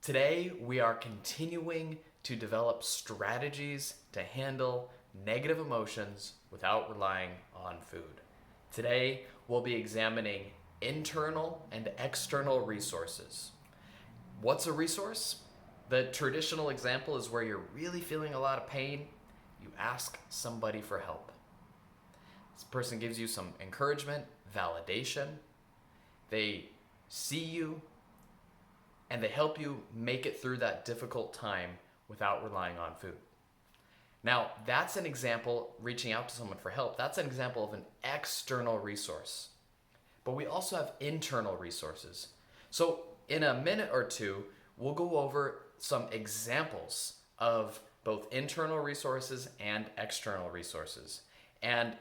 Today, we are continuing to develop strategies to handle negative emotions without relying on food. Today, we'll be examining internal and external resources. What's a resource? The traditional example is where you're really feeling a lot of pain, you ask somebody for help. This person gives you some encouragement, validation, they see you, and they help you make it through that difficult time without relying on food. Now, that's an example, reaching out to someone for help, that's an example of an external resource. But we also have internal resources. So in a minute or two, we'll go over some examples of both internal resources and external resources. And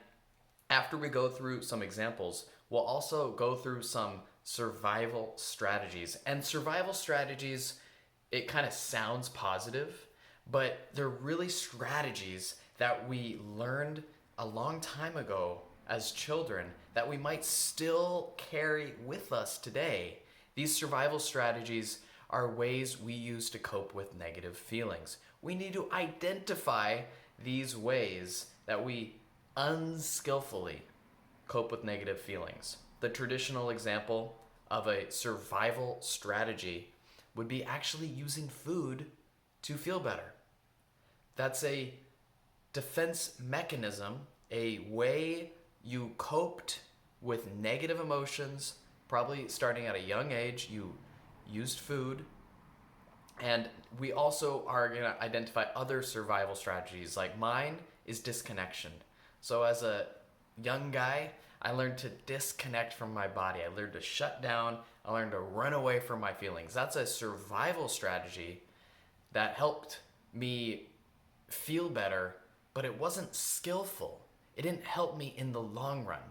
after we go through some examples, we'll also go through some survival strategies. And survival strategies, it kind of sounds positive, but they're really strategies that we learned a long time ago as children that we might still carry with us today. These survival strategies are ways we use to cope with negative feelings. We need to identify these ways that we unskillfully cope with negative feelings. The traditional example of a survival strategy would be actually using food to feel better. That's a defense mechanism, a way you coped with negative emotions, probably starting at a young age. You used food. And we also are going to identify other survival strategies. Like mine is disconnection. So as a young guy, I learned to disconnect from my body. I learned to shut down. I learned to run away from my feelings. That's a survival strategy that helped me feel better, but it wasn't skillful. It didn't help me in the long run.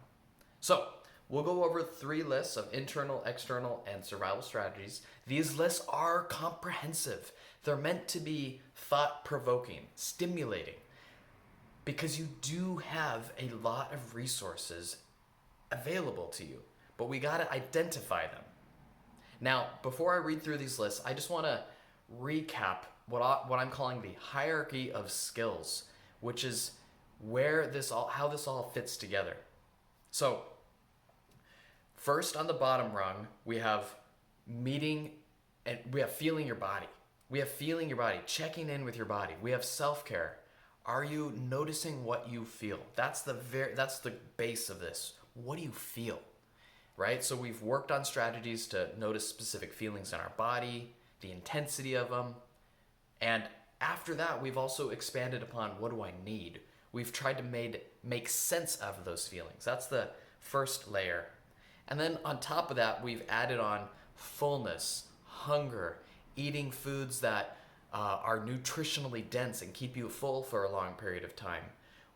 So we'll go over 3 lists of internal, external, and survival strategies. These lists are comprehensive. They're meant to be thought-provoking, stimulating, because you do have a lot of resources available to you, but we got to identify them. Now, before I read through these lists, I just want to recap what I'm calling the hierarchy of skills, which is how this all fits together. So, first on the bottom rung, we have meeting and we have feeling your body. We have feeling your body, checking in with your body. We have self-care. Are you noticing what you feel? That's the base of this. What do you feel? Right? So we've worked on strategies to notice specific feelings in our body, the intensity of them. And after that, we've also expanded upon what do I need? We've tried to make sense of those feelings. That's the first layer. And then on top of that, we've added on fullness, hunger, eating foods that are nutritionally dense and keep you full for a long period of time.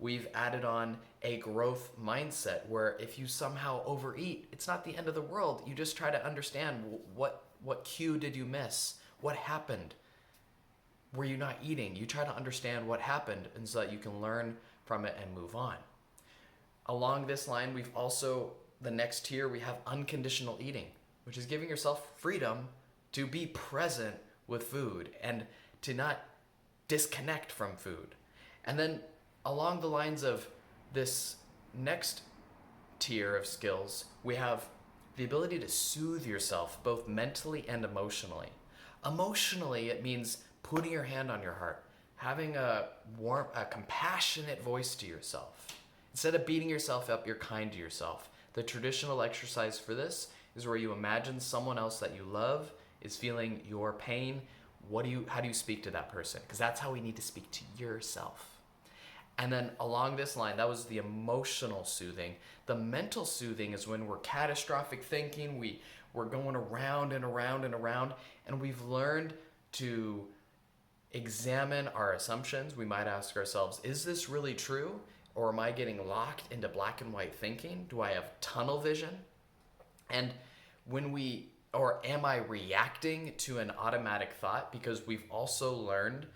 We've added on a growth mindset where if you somehow overeat, it's not the end of the world. You just try to understand what cue did you miss? What happened? Were you not eating? You try to understand what happened and so that you can learn from it and move on. Along this line, we've also, the next tier, we have unconditional eating, which is giving yourself freedom to be present with food and to not disconnect from food. And then along the lines of this next tier of skills, we have the ability to soothe yourself both mentally and emotionally. Emotionally, it means putting your hand on your heart, having a warm, compassionate voice to yourself. Instead of beating yourself up, you're kind to yourself. The traditional exercise for this is where you imagine someone else that you love is feeling your pain. How do you speak to that person? Because that's how we need to speak to yourself. And then along this line, that was the emotional soothing. The mental soothing is when we're catastrophic thinking, we're going around and around and around, and we've learned to examine our assumptions. We might ask ourselves, is this really true? Or am I getting locked into black and white thinking? Do I have tunnel vision? And am I reacting to an automatic thought? Because we've also learned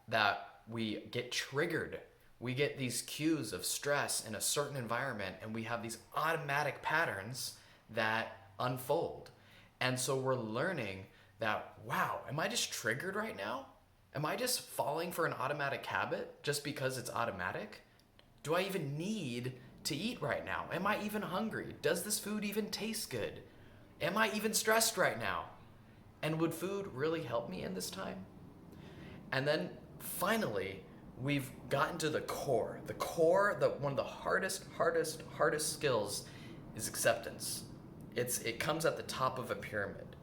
that we get triggered. We get these cues of stress in a certain environment, and we have these automatic patterns that unfold. And so we're learning that, wow, am I just triggered right now? Am I just falling for an automatic habit just because it's automatic? Do I even need to eat right now? Am I even hungry? Does this food even taste good? Am I even stressed right now? And would food really help me in this time? And then finally, we've gotten to the core. The core, one of the hardest skills is acceptance. It comes at the top of a pyramid.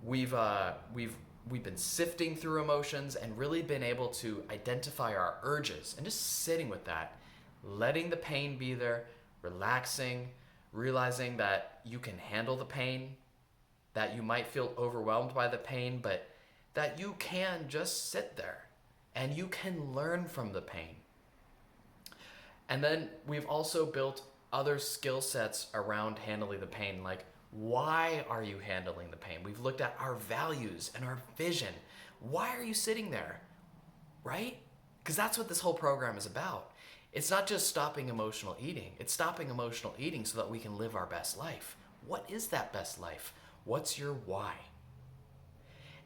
We've been sifting through emotions and really been able to identify our urges and just sitting with that, letting the pain be there, relaxing, realizing that you can handle the pain, that you might feel overwhelmed by the pain, but that you can just sit there and you can learn from the pain. And then we've also built other skill sets around handling the pain, like why are you handling the pain? We've looked at our values and our vision. Why are you sitting there? Right? Because that's what this whole program is about. It's not just stopping emotional eating. It's stopping emotional eating so that we can live our best life. What is that best life? What's your why?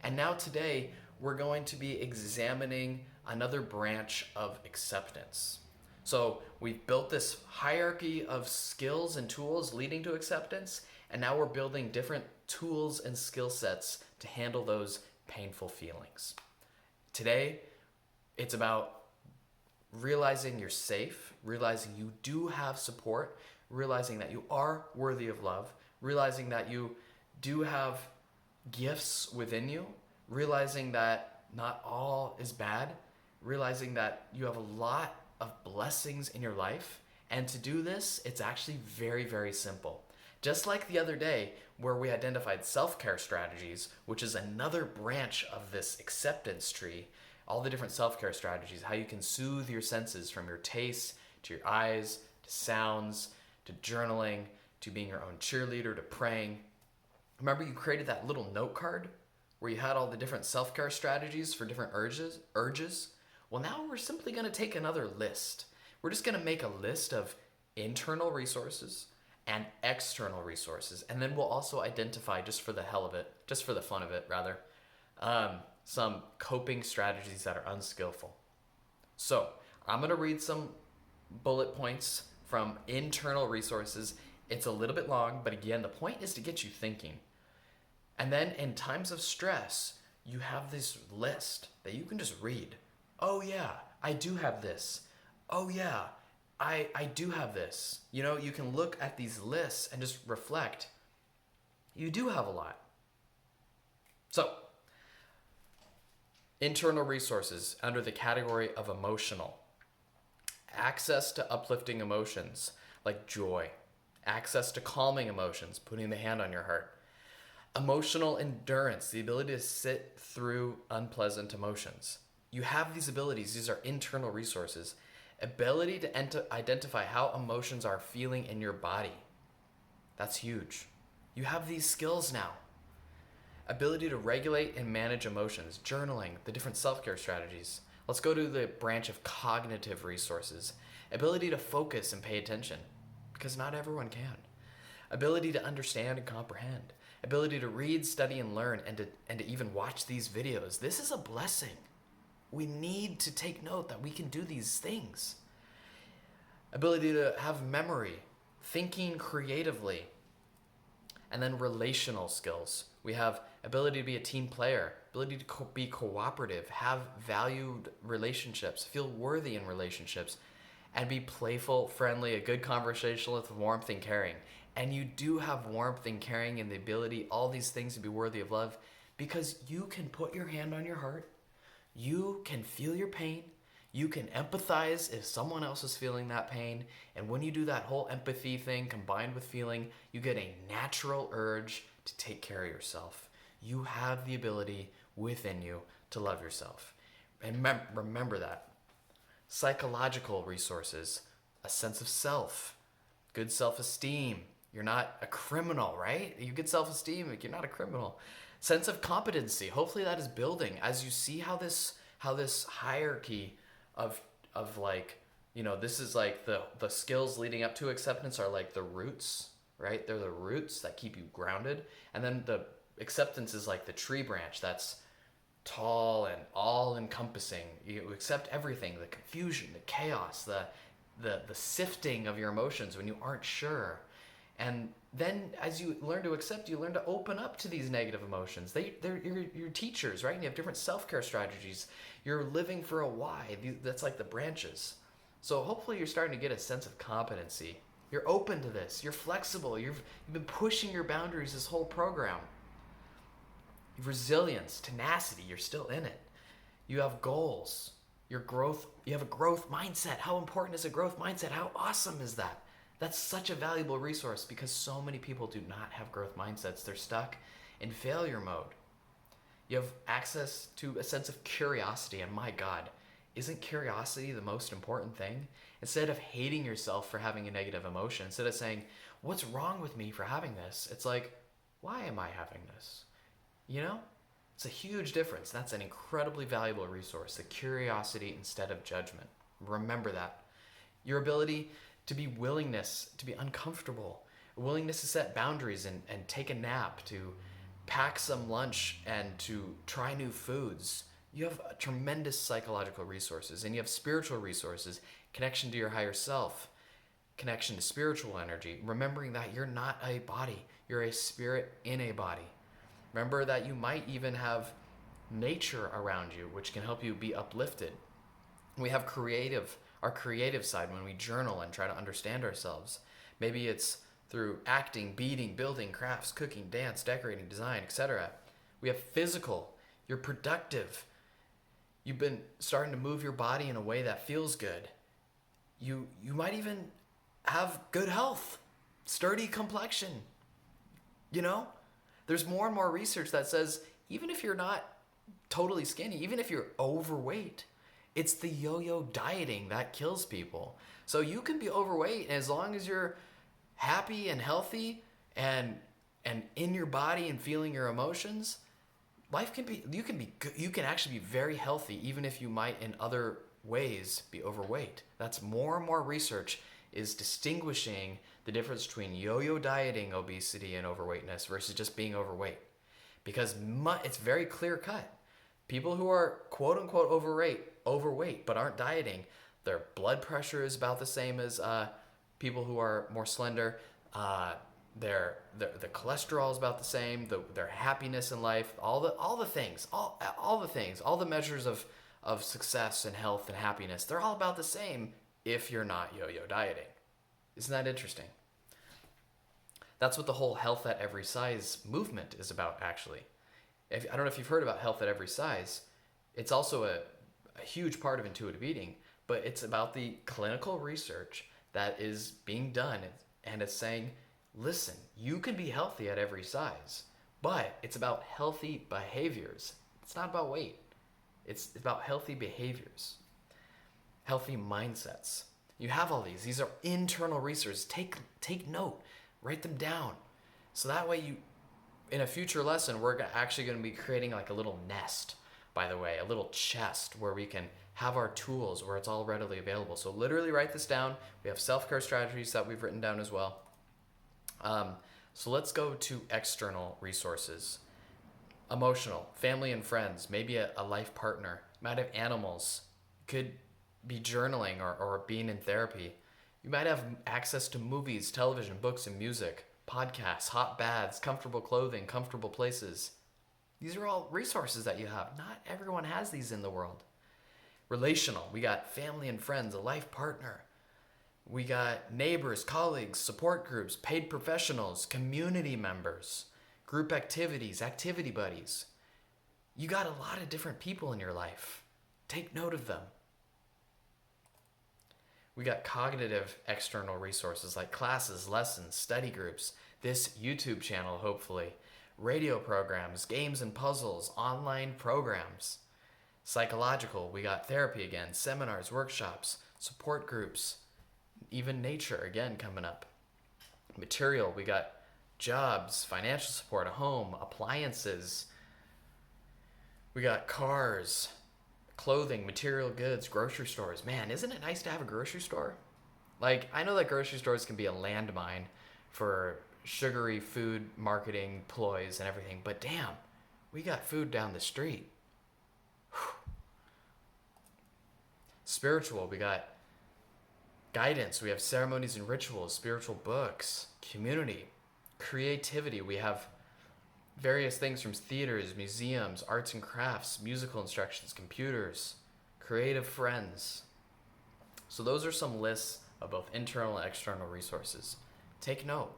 And now today, we're going to be examining another branch of acceptance. So we've built this hierarchy of skills and tools leading to acceptance, and now we're building different tools and skill sets to handle those painful feelings. Today, it's about realizing you're safe, realizing you do have support, realizing that you are worthy of love, realizing that you do have gifts within you, realizing that not all is bad, realizing that you have a lot of blessings in your life. And to do this, it's actually very, very simple. Just like the other day where we identified self-care strategies, which is another branch of this acceptance tree, all the different self-care strategies, how you can soothe your senses from your taste to your eyes, to sounds, to journaling, to being your own cheerleader, to praying. Remember you created that little note card where you had all the different self-care strategies for different urges? Well, now we're simply going to take another list. We're just going to make a list of internal resources and external resources. And then we'll also identify, just for the hell of it, just for the fun of it, rather, some coping strategies that are unskillful. So I'm going to read some bullet points from internal resources. It's a little bit long, but again, the point is to get you thinking. And then in times of stress, you have this list that you can just read. Oh yeah, I do have this. Oh yeah, I do have this. You know, you can look at these lists and just reflect. You do have a lot. So, internal resources under the category of emotional. Access to uplifting emotions like joy. Access to calming emotions, putting the hand on your heart. Emotional endurance, the ability to sit through unpleasant emotions. You have these abilities. These are internal resources. Ability to identify how emotions are feeling in your body. That's huge. You have these skills now. Ability to regulate and manage emotions, journaling, the different self-care strategies. Let's go to the branch of cognitive resources. Ability to focus and pay attention, because not everyone can. Ability to understand and comprehend. Ability to read, study, and learn, and to even watch these videos. This is a blessing. We need to take note that we can do these things. Ability to have memory, thinking creatively, and then relational skills. We have ability to be a team player, ability to be cooperative, have valued relationships, feel worthy in relationships, and be playful, friendly, a good conversationalist with warmth and caring. And you do have warmth and caring and the ability, all these things to be worthy of love, because you can put your hand on your heart. You can feel your pain. You can empathize if someone else is feeling that pain. And when you do that whole empathy thing combined with feeling, you get a natural urge to take care of yourself. You have the ability within you to love yourself. And remember that. Psychological resources, a sense of self, good self-esteem. You're not a criminal, right? You get self-esteem, you're not a criminal. Sense of competency. Hopefully that is building as you see how this hierarchy of like, you know, this is like the skills leading up to acceptance are like the roots, right? They're the roots that keep you grounded. And then acceptance is like the tree branch that's tall and all encompassing. You accept everything, the confusion, the chaos, the sifting of your emotions when you aren't sure. And then as you learn to accept, you learn to open up to these negative emotions. They're your teachers, right? And you have different self-care strategies. You're living for a why. That's like the branches. So hopefully you're starting to get a sense of competency. You're open to this. You're flexible. You've been pushing your boundaries this whole program. You have resilience, tenacity. You're still in it. You have goals. Your growth. You have a growth mindset. How important is a growth mindset? How awesome is that? That's such a valuable resource because so many people do not have growth mindsets. They're stuck in failure mode. You have access to a sense of curiosity, and my God, isn't curiosity the most important thing? Instead of hating yourself for having a negative emotion, instead of saying, what's wrong with me for having this? It's like, why am I having this? You know? It's a huge difference. That's an incredibly valuable resource, the curiosity instead of judgment. Remember that. Your ability to be willingness to be uncomfortable, a willingness to set boundaries and take a nap, to pack some lunch and to try new foods. You have tremendous psychological resources, and you have spiritual resources, connection to your higher self, connection to spiritual energy, remembering that you're not a body, you're a spirit in a body. Remember that you might even have nature around you, which can help you be uplifted. We have our creative side when we journal and try to understand ourselves. Maybe it's through acting, beading, building, crafts, cooking, dance, decorating, design, etc. We have physical. You're productive. You've been starting to move your body in a way that feels good. You might even have good health, sturdy complexion. You know? There's more and more research that says even if you're not totally skinny, even if you're overweight, it's the yo-yo dieting that kills people. So you can be overweight, and as long as you're happy and healthy and in your body and feeling your emotions, life can be, you can actually be very healthy even if you might in other ways be overweight. That's more and more research is distinguishing the difference between yo-yo dieting obesity and overweightness versus just being overweight. Because it's very clear cut. People who are quote unquote overweight but aren't dieting, their blood pressure is about the same as people who are more slender. The cholesterol is about the same. Their happiness in life, all the things, all the measures of success and health and happiness, they're all about the same if you're not yo-yo dieting. Isn't that interesting? That's what the whole health at every size movement is about, actually. I don't know if you've heard about health at every size. It's also a huge part of intuitive eating, but it's about the clinical research that is being done, and it's saying, listen, you can be healthy at every size, but it's about healthy behaviors. It's not about weight. It's about healthy behaviors, healthy mindsets. You have all these. These are internal resources. Take note. Write them down. So that way you, in a future lesson, we're actually going to be creating like a little nest, by the way, a little chest where we can have our tools, where it's all readily available. So literally write this down. We have self-care strategies that we've written down as well. So let's go to external resources. Emotional, family and friends, maybe a life partner. You might have animals. Could be journaling or being in therapy. You might have access to movies, television, books, and music, podcasts, hot baths, comfortable clothing, comfortable places. These are all resources that you have. Not everyone has these in the world. Relational, we got family and friends, a life partner. We got neighbors, colleagues, support groups, paid professionals, community members, group activities, activity buddies. You got a lot of different people in your life. Take note of them. We got cognitive external resources like classes, lessons, study groups, this YouTube channel, hopefully, radio programs, games and puzzles, online programs. Psychological, we got therapy again, seminars, workshops, support groups, even nature again coming up. Material, we got jobs, financial support, a home, appliances. We got cars, clothing, material goods, grocery stores. Man, isn't it nice to have a grocery store? Like, I know that grocery stores can be a landmine for sugary food marketing ploys and everything, but damn, we got food down the street. Spiritual, we got guidance, we have ceremonies and rituals, spiritual books, community, creativity. We have various things from theaters, museums, arts and crafts, musical instructions, computers, creative friends. So those are some lists of both internal and external resources. Take note.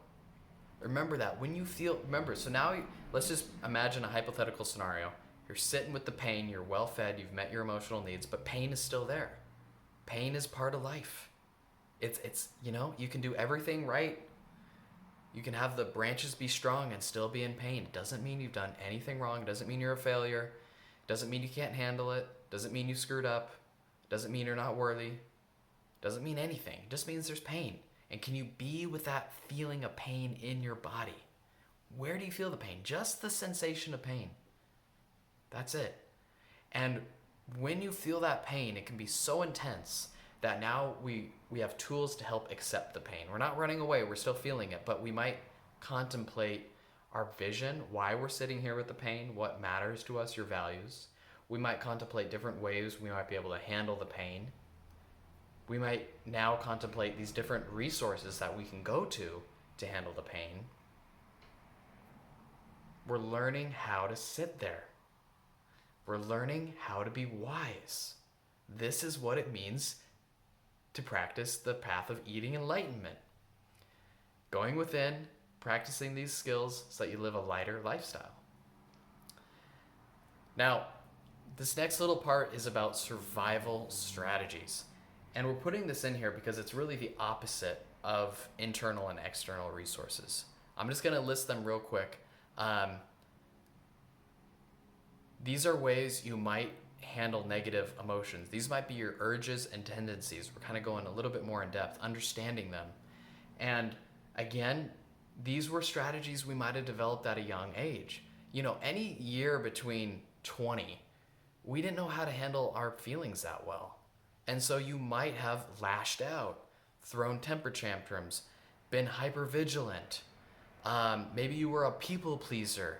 Remember that when you feel, so now let's just imagine a hypothetical scenario. You're sitting with the pain, you're well fed, you've met your emotional needs, but pain is still there. Pain is part of life. It's you can do everything right. You can have the branches be strong and still be in pain. It doesn't mean you've done anything wrong. It doesn't mean you're a failure. It doesn't mean you can't handle it. It doesn't mean you screwed up. It doesn't mean you're not worthy. It doesn't mean anything. It just means there's pain. And can you be with that feeling of pain in your body? Where do you feel the pain? Just the sensation of pain. That's it. And when you feel that pain, it can be so intense that now we have tools to help accept the pain. We're not running away, we're still feeling it, but we might contemplate our vision, why we're sitting here with the pain, what matters to us, your values. We might contemplate different ways we might be able to handle the pain. We might now contemplate these different resources that we can go to handle the pain. We're learning how to sit there. We're learning how to be wise. This is what it means to practice the path of eating enlightenment. Going within, practicing these skills so that you live a lighter lifestyle. Now, this next little part is about survival strategies. And we're putting this in here because it's really the opposite of internal and external resources. I'm just going to list them real quick. These are ways you might handle negative emotions. These might be your urges and tendencies. We're kind of going a little bit more in depth, understanding them. And again, these were strategies we might have developed at a young age. Any year between 20, we didn't know how to handle our feelings that well. And so you might have lashed out, thrown temper tantrums, been hypervigilant. Maybe you were a people pleaser.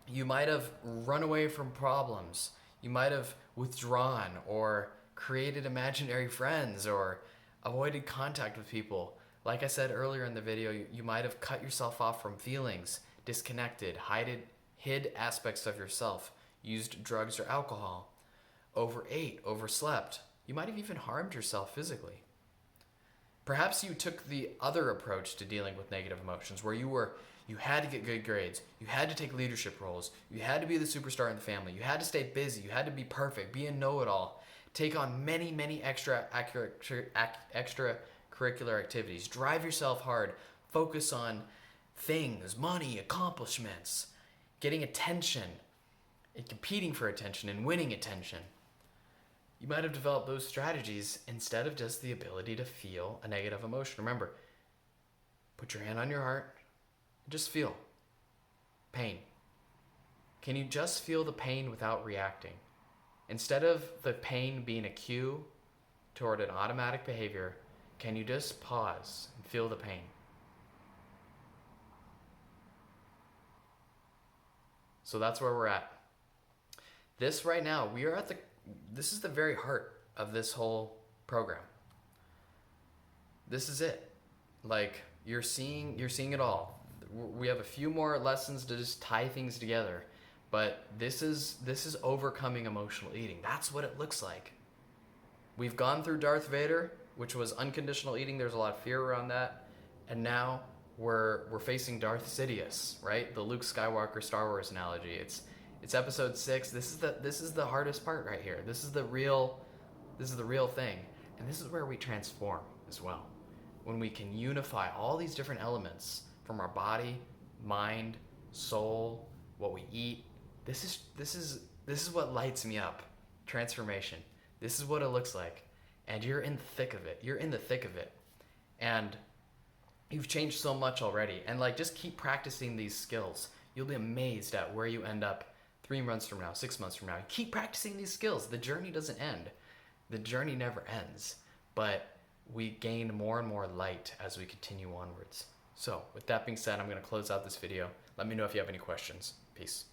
You might have run away from problems. You might have withdrawn or created imaginary friends or avoided contact with people. Like I said earlier in the video, you might have cut yourself off from feelings, disconnected, hid aspects of yourself, used drugs or alcohol, overate, overslept. You might have even harmed yourself physically. Perhaps you took the other approach to dealing with negative emotions where you had to get good grades, you had to take leadership roles, you had to be the superstar in the family, you had to stay busy, you had to be perfect, be a know-it-all, take on many extracurricular activities, drive yourself hard, focus on things, money, accomplishments, getting attention, and competing for attention and winning attention. You might have developed those strategies instead of just the ability to feel a negative emotion. Remember, put your hand on your heart and just feel pain. Can you just feel the pain without reacting? Instead of the pain being a cue toward an automatic behavior, can you just pause and feel the pain? So that's where we're at. This right now, this is the very heart of this whole program. This is it. Like, you're seeing it all. We have a few more lessons to just tie things together, but this is overcoming emotional eating. That's what it looks like. We've gone through Darth Vader, which was unconditional eating. There's a lot of fear around that, and now we're facing Darth Sidious, right? The Luke Skywalker Star Wars analogy. It's episode 6. This is the hardest part right here. This is the real thing, and this is where we transform as well. When we can unify all these different elements from our body, mind, soul, what we eat. This is what lights me up. Transformation. This is what it looks like. And you're in the thick of it. You're in the thick of it. And you've changed so much already. And just keep practicing these skills. You'll be amazed at where you end up 3 months from now, 6 months from now. Keep practicing these skills. The journey doesn't end. The journey never ends. But we gain more and more light as we continue onwards. So with that being said, I'm going to close out this video. Let me know if you have any questions. Peace.